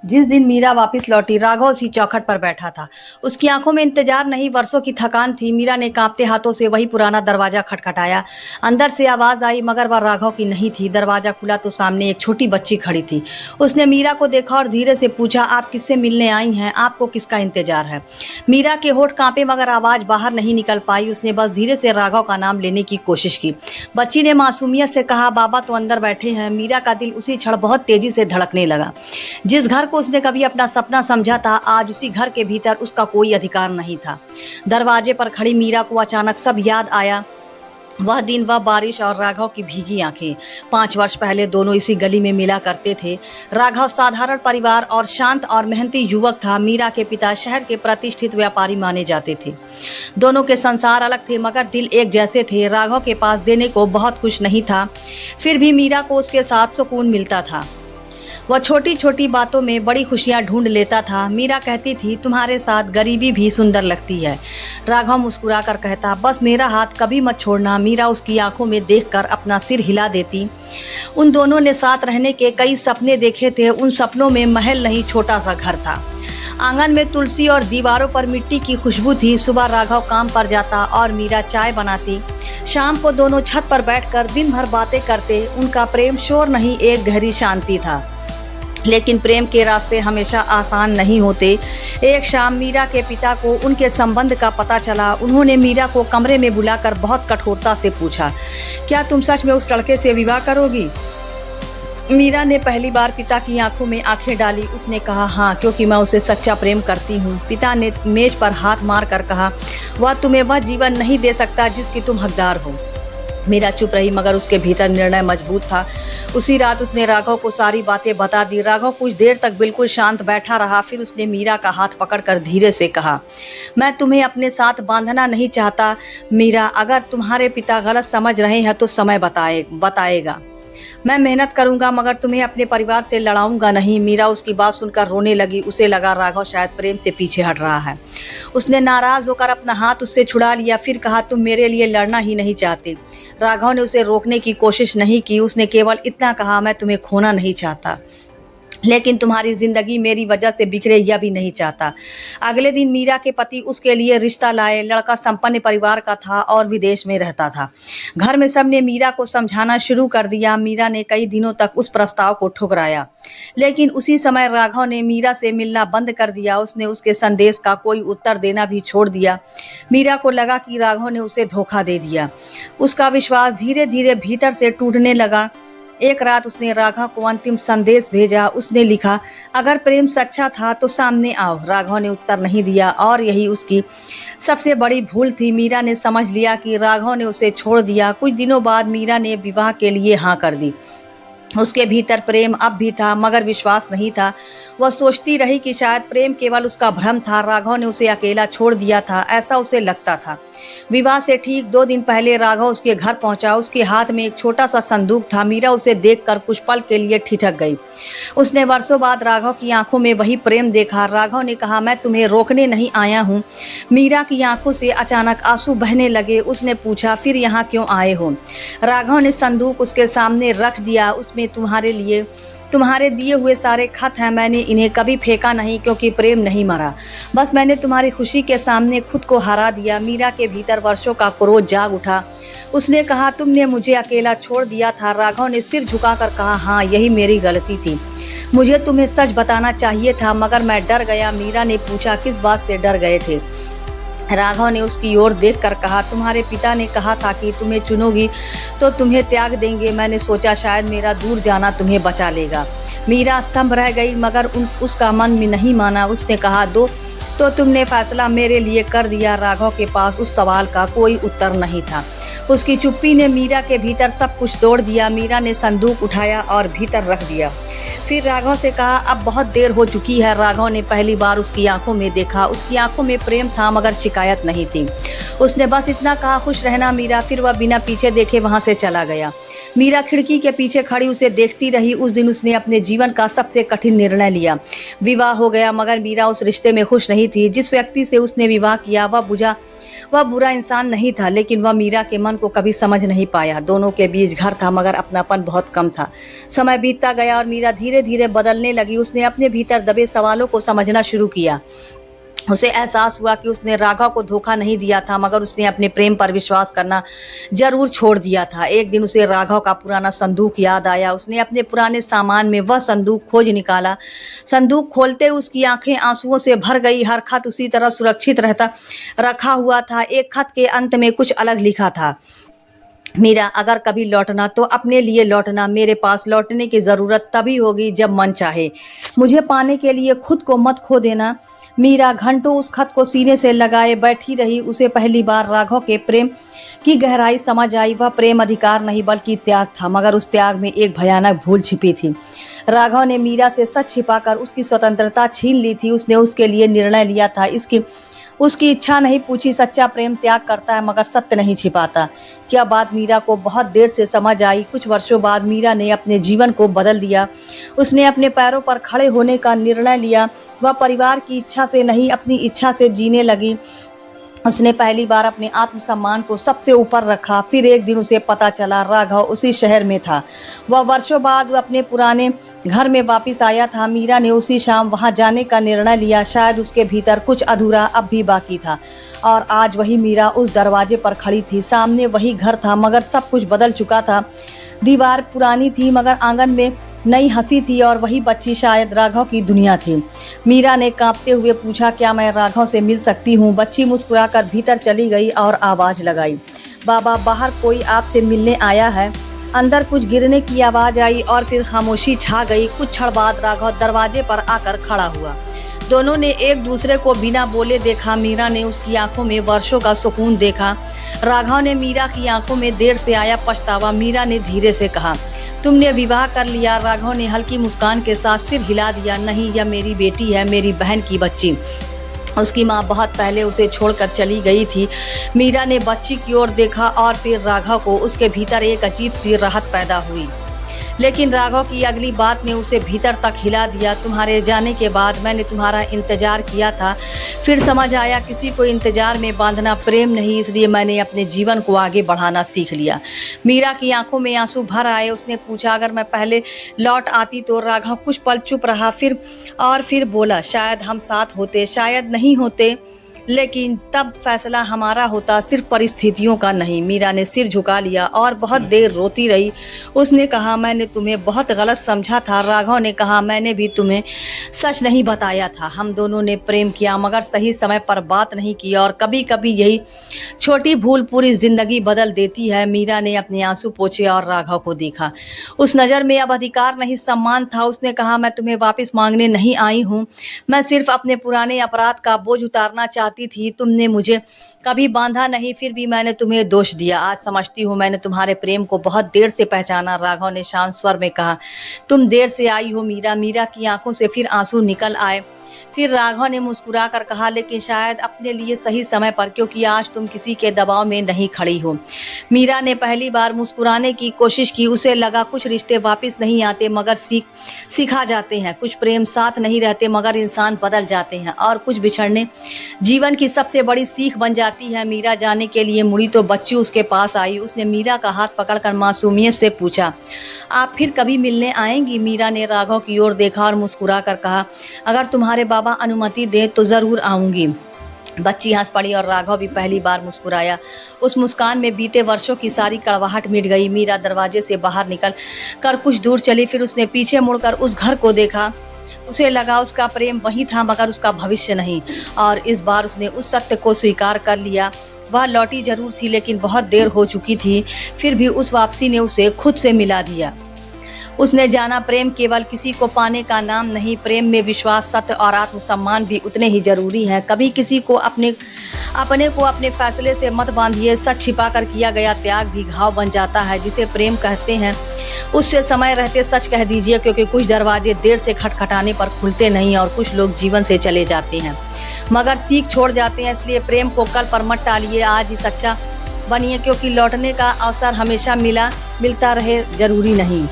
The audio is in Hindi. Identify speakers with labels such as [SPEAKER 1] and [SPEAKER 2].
[SPEAKER 1] जिस दिन मीरा वापस लौटी, राघव उसी चौखट पर बैठा था। उसकी आंखों में इंतजार नहीं, वर्षों की थकान थी। मीरा ने कांपते हाथों से वही पुराना दरवाजा खटखटाया। अंदर से आवाज आई, मगर वह राघव की नहीं थी। दरवाजा खुला तो सामने एक छोटी बच्ची खड़ी थी। उसने मीरा को देखा और धीरे से पूछा, आप किससे मिलने आई हैं? आपको किसका इंतजार है? मीरा के होठ कांपे, मगर आवाज बाहर नहीं निकल पाई। उसने बस धीरे से राघव का नाम लेने की कोशिश की। बच्ची ने मासूमियत से कहा, बाबा तो अंदर बैठे हैं। मीरा का दिल उसी क्षण बहुत तेजी से धड़कने लगा। जिस घर को उसने कभी अपना सपना समझा था, आज उसी घर के भीतर उसका कोई अधिकार नहीं था। दरवाजे पर खड़ी मीरा को अचानक सब याद आया। वह दिन, वह बारिश और राघव की भीगी आंखें। 5 वर्ष पहले दोनों इसी गली में मिला करते थे। राघव साधारण परिवार और शांत और मेहनती युवक था। मीरा के पिता शहर के प्रतिष्ठित व्यापारी माने जाते थे। दोनों के संसार अलग थे, मगर दिल एक जैसे थे। राघव के पास देने को बहुत कुछ नहीं था, फिर भी मीरा को उसके साथ सुकून मिलता था। वह छोटी छोटी बातों में बड़ी खुशियां ढूंढ लेता था। मीरा कहती थी, तुम्हारे साथ गरीबी भी सुंदर लगती है। राघव मुस्कुराकर कहता, बस मेरा हाथ कभी मत छोड़ना। मीरा उसकी आंखों में देखकर अपना सिर हिला देती। उन दोनों ने साथ रहने के कई सपने देखे थे। उन सपनों में महल नहीं, छोटा सा घर था। आंगन में तुलसी और दीवारों पर मिट्टी की खुशबू थी। सुबह राघव काम पर जाता और मीरा चाय बनाती। शाम को दोनों छत पर बैठकर दिन भर बातें करते। उनका प्रेम शोर नहीं, एक गहरी शांति था। लेकिन प्रेम के रास्ते हमेशा आसान नहीं होते। एक शाम मीरा के पिता को उनके संबंध का पता चला। उन्होंने मीरा को कमरे में बुलाकर बहुत कठोरता से पूछा, क्या तुम सच में उस लड़के से विवाह करोगी? मीरा ने पहली बार पिता की आंखों में आंखें डाली। उसने कहा, हाँ, क्योंकि मैं उसे सच्चा प्रेम करती हूँ। पिता ने मेज पर हाथ मार कर कहा, वह तुम्हें वह जीवन नहीं दे सकता जिसकी तुम हकदार हो। मीरा चुप रही, मगर उसके भीतर निर्णय मजबूत था। उसी रात उसने राघव को सारी बातें बता दी। राघव कुछ देर तक बिल्कुल शांत बैठा रहा। फिर उसने मीरा का हाथ पकड़कर धीरे से कहा, मैं तुम्हें अपने साथ बांधना नहीं चाहता मीरा। अगर तुम्हारे पिता गलत समझ रहे हैं तो समय बताएगा। मैं मेहनत करूंगा, मगर तुम्हें अपने परिवार से लड़ाऊंगा नहीं। मीरा उसकी बात सुनकर रोने लगी। उसे लगा राघव शायद प्रेम से पीछे हट रहा है। उसने नाराज होकर अपना हाथ उससे छुड़ा लिया। फिर कहा, तुम मेरे लिए लड़ना ही नहीं चाहते। राघव ने उसे रोकने की कोशिश नहीं की। उसने केवल इतना कहा, मैं तुम्हें खोना नहीं चाहता, लेकिन तुम्हारी जिंदगी मेरी वजह से बिखरे यह भी नहीं चाहता। अगले दिन मीरा के पति उसके लिए रिश्ता लाए। लड़का संपन्न परिवार का था और विदेश में रहता था। घर में सबने मीरा को समझाना शुरू कर दिया। मीरा ने कई दिनों तक उस प्रस्ताव को ठुकराया, लेकिन उसी समय राघव ने मीरा से मिलना बंद कर दिया। उसने उसके संदेश का कोई उत्तर देना भी छोड़ दिया। मीरा को लगा कि राघव ने उसे धोखा दे दिया। उसका विश्वास धीरे धीरे भीतर से टूटने लगा। एक रात उसने राघव को अंतिम संदेश भेजा। उसने लिखा, अगर प्रेम सच्चा था तो सामने आओ। राघव ने उत्तर नहीं दिया और यही उसकी सबसे बड़ी भूल थी। मीरा ने समझ लिया कि राघव ने उसे छोड़ दिया। कुछ दिनों बाद मीरा ने विवाह के लिए हाँ कर दी। उसके भीतर प्रेम अब भी था, मगर विश्वास नहीं था। वह सोचती रही कि शायद प्रेम केवल उसका भ्रम था। राघव ने उसे अकेला छोड़ दिया था, ऐसा उसे लगता था। विवाह से ठीक 2 दिन पहले राघव उसके घर पहुंचा। उसके हाथ में एक छोटा सा संदूक था। मीरा उसे देखकर कुछ पल के लिए ठिठक गई। उसने वर्षों बाद राघव की आंखों में वही प्रेम देखा। राघव ने कहा, मैं तुम्हें रोकने नहीं आया हूँ। मीरा की आंखों से अचानक आंसू बहने लगे। उसने पूछा, फिर यहाँ क्यों आए हो? राघव ने संदूक उसके सामने रख दिया। उसमें तुम्हारे दिए हुए सारे खत हैं। मैंने इन्हें कभी फेंका नहीं, क्योंकि प्रेम नहीं मरा। बस मैंने तुम्हारी खुशी के सामने खुद को हरा दिया। मीरा के भीतर वर्षों का क्रोध जाग उठा। उसने कहा, तुमने मुझे अकेला छोड़ दिया था। राघव ने सिर झुकाकर कहा, हाँ, यही मेरी गलती थी। मुझे तुम्हें सच बताना चाहिए था, मगर मैं डर गया। मीरा ने पूछा, किस बात से डर गए थे? राघव ने उसकी ओर देखकर कहा, तुम्हारे पिता ने कहा था कि तुम्हें चुनोगी तो तुम्हें त्याग देंगे। मैंने सोचा शायद मेरा दूर जाना तुम्हें बचा लेगा। मीरा स्तंभ रह गई, मगर उसका मन में नहीं माना। उसने कहा, तो तुमने फैसला मेरे लिए कर दिया। राघव के पास उस सवाल का कोई उत्तर नहीं था। उसकी चुप्पी ने मीरा के भीतर सब कुछ तोड़ दिया। मीरा ने संदूक उठाया और भीतर रख दिया। फिर राघव से कहा, अब बहुत देर हो चुकी है। राघव ने पहली बार उसकी आंखों में देखा। उसकी आंखों में प्रेम था, मगर शिकायत नहीं थी। उसने बस इतना कहा, खुश रहना मीरा। फिर वह बिना पीछे देखे वहां से चला गया। मीरा खिड़की के पीछे खड़ी उसे देखती रही। उस दिन उसने अपने जीवन का सबसे कठिन निर्णय लिया। विवाह हो गया, मगर मीरा उस रिश्ते में खुश नहीं थी। जिस व्यक्ति से उसने विवाह किया वह बुरा इंसान नहीं था, लेकिन वह मीरा के मन को कभी समझ नहीं पाया। दोनों के बीच घर था, मगर अपनापन बहुत कम था। समय बीतता गया और मीरा धीरे धीरे बदलने लगी। उसने अपने भीतर दबे सवालों को समझना शुरू किया। उसे एहसास हुआ कि उसने राघव को धोखा नहीं दिया था, मगर उसने अपने प्रेम पर विश्वास करना जरूर छोड़ दिया था। एक दिन उसे राघव का पुराना संदूक याद आया। उसने अपने पुराने सामान में वह संदूक खोज निकाला। संदूक खोलते उसकी आंखें आंसुओं से भर गई। हर खत उसी तरह सुरक्षित रखा हुआ था। एक खत के अंत में कुछ अलग लिखा था। मीरा, अगर कभी लौटना तो अपने लिए लौटना। मेरे पास लौटने की ज़रूरत तभी होगी जब मन चाहे। मुझे पाने के लिए खुद को मत खो देना। मीरा घंटों उस खत को सीने से लगाए बैठी रही। उसे पहली बार राघव के प्रेम की गहराई समझ आई। वह प्रेम अधिकार नहीं बल्कि त्याग था, मगर उस त्याग में एक भयानक भूल छिपी थी। राघव ने मीरा से सच छिपाकर उसकी स्वतंत्रता छीन ली थी। उसने उसके लिए निर्णय लिया था। उसकी इच्छा नहीं पूछी। सच्चा प्रेम त्याग करता है, मगर सत्य नहीं छिपाता। क्या बात मीरा को बहुत देर से समझ आई। कुछ वर्षों बाद मीरा ने अपने जीवन को बदल दिया। उसने अपने पैरों पर खड़े होने का निर्णय लिया। वह परिवार की इच्छा से नहीं, अपनी इच्छा से जीने लगी। उसने पहली बार अपने आत्मसम्मान को सबसे ऊपर रखा। फिर एक दिन उसे पता चला राघव उसी शहर में था। वह वर्षों बाद अपने पुराने घर में वापस आया था। मीरा ने उसी शाम वहां जाने का निर्णय लिया। शायद उसके भीतर कुछ अधूरा अब भी बाकी था। और आज वही मीरा उस दरवाजे पर खड़ी थी। सामने वही घर था, मगर सब कुछ बदल चुका था। दीवार पुरानी थी, मगर आंगन में नई हंसी थी। और वही बच्ची शायद राघव की दुनिया थी। मीरा ने कांपते हुए पूछा, क्या मैं राघव से मिल सकती हूँ? बच्ची मुस्कुराकर भीतर चली गई और आवाज लगाई, बाबा, बाहर कोई आपसे मिलने आया है। अंदर कुछ गिरने की आवाज आई और फिर खामोशी छा गई। कुछ क्षण बाद राघव दरवाजे पर आकर खड़ा हुआ। दोनों ने एक दूसरे को बिना बोले देखा। मीरा ने उसकी आंखों में वर्षों का सुकून देखा। राघव ने मीरा की आंखों में देर से आया पछतावा। मीरा ने धीरे से कहा, तुमने विवाह कर लिया? राघव ने हल्की मुस्कान के साथ सिर हिला दिया। नहीं, यह मेरी बेटी है, मेरी बहन की बच्ची। उसकी माँ बहुत पहले उसे छोड़कर चली गई थी। मीरा ने बच्ची की ओर देखा और फिर राघव को। उसके भीतर एक अजीब सी राहत पैदा हुई। लेकिन राघव की अगली बात ने उसे भीतर तक हिला दिया। तुम्हारे जाने के बाद मैंने तुम्हारा इंतजार किया था। फिर समझ आया किसी को इंतजार में बांधना प्रेम नहीं, इसलिए मैंने अपने जीवन को आगे बढ़ाना सीख लिया। मीरा की आंखों में आंसू भर आए। उसने पूछा, अगर मैं पहले लौट आती तो? राघव कुछ पल चुप रहा, फिर बोला, शायद हम साथ होते, शायद नहीं होते, लेकिन तब फैसला हमारा होता, सिर्फ परिस्थितियों का नहीं। मीरा ने सिर झुका लिया और बहुत देर रोती रही। उसने कहा, मैंने तुम्हें बहुत गलत समझा था। राघव ने कहा, मैंने भी तुम्हें सच नहीं बताया था। हम दोनों ने प्रेम किया, मगर सही समय पर बात नहीं की, और कभी कभी यही छोटी भूल पूरी जिंदगी बदल देती है। मीरा ने अपने आंसू पोंछे और राघव को देखा। उस नज़र में अब अधिकार नहीं, सम्मान था। उसने कहा, मैं तुम्हें वापस मांगने नहीं आई हूँ, मैं सिर्फ अपने पुराने अपराध का बोझ उतारना चाहती थी। तुमने मुझे कभी बांधा नहीं, फिर भी मैंने तुम्हें दोष दिया। आज समझती हूँ मैंने तुम्हारे प्रेम को बहुत देर से पहचाना। राघव ने शांत स्वर में कहा, तुम देर से आई हो मीरा। मीरा की आंखों से फिर आंसू निकल आए। फिर राघव ने मुस्कुरा कर कहा, लेकिन शायद अपने लिए सही समय पर, क्योंकि आज तुम किसी के दबाव में नहीं खड़ी हो। मीरा ने पहली बार मुस्कुराने की कोशिश की। उसे लगा कुछ रिश्ते वापस नहीं आते, मगर सिखा जाते हैं। कुछ प्रेम साथ नहीं रहते, मगर इंसान बदल जाते हैं। और कुछ बिछड़ने जीवन की सबसे बड़ी सीख बन जाती है। मीरा जाने के लिए मुड़ी तो बच्ची उसके पास आई। उसने मीरा का हाथ पकड़कर मासूमियत से पूछा, आप फिर कभी मिलने आएंगी? मीरा ने राघव की ओर देखा और मुस्कुरा कर कहा, अगर तुम्हारे बाबा अनुमति दे तो जरूर आऊंगी। बच्ची हंस पड़ी और राघव भी पहली बार मुस्कुराया। उस मुस्कान में बीते वर्षों की सारी कड़वाहट मिट गई। मीरा दरवाजे से बाहर निकल कर कुछ दूर चली। फिर उसने पीछे मुड़कर उस घर को देखा। उसे लगा उसका प्रेम वही था, मगर उसका भविष्य नहीं। और इस बार उसने उस सत्य को स्वीकार कर लिया। वह लौटी जरूर थी, लेकिन बहुत देर हो चुकी थी। फिर भी उस वापसी ने उसे खुद से मिला दिया। उसने जाना, प्रेम केवल किसी को पाने का नाम नहीं, प्रेम में विश्वास, सत्य और आत्मसम्मान भी उतने ही जरूरी हैं। कभी किसी को अपने फैसले से मत बांधिए। सच छिपाकर किया गया त्याग भी घाव बन जाता है। जिसे प्रेम कहते हैं उससे समय रहते सच कह दीजिए, क्योंकि कुछ दरवाजे देर से खटखटाने पर खुलते नहीं, और कुछ लोग जीवन से चले जाते हैं मगर सीख छोड़ जाते हैं। इसलिए प्रेम को कल पर मत टालिए, आज ही सच्चा बनिए, क्योंकि लौटने का अवसर हमेशा मिलता रहे जरूरी नहीं।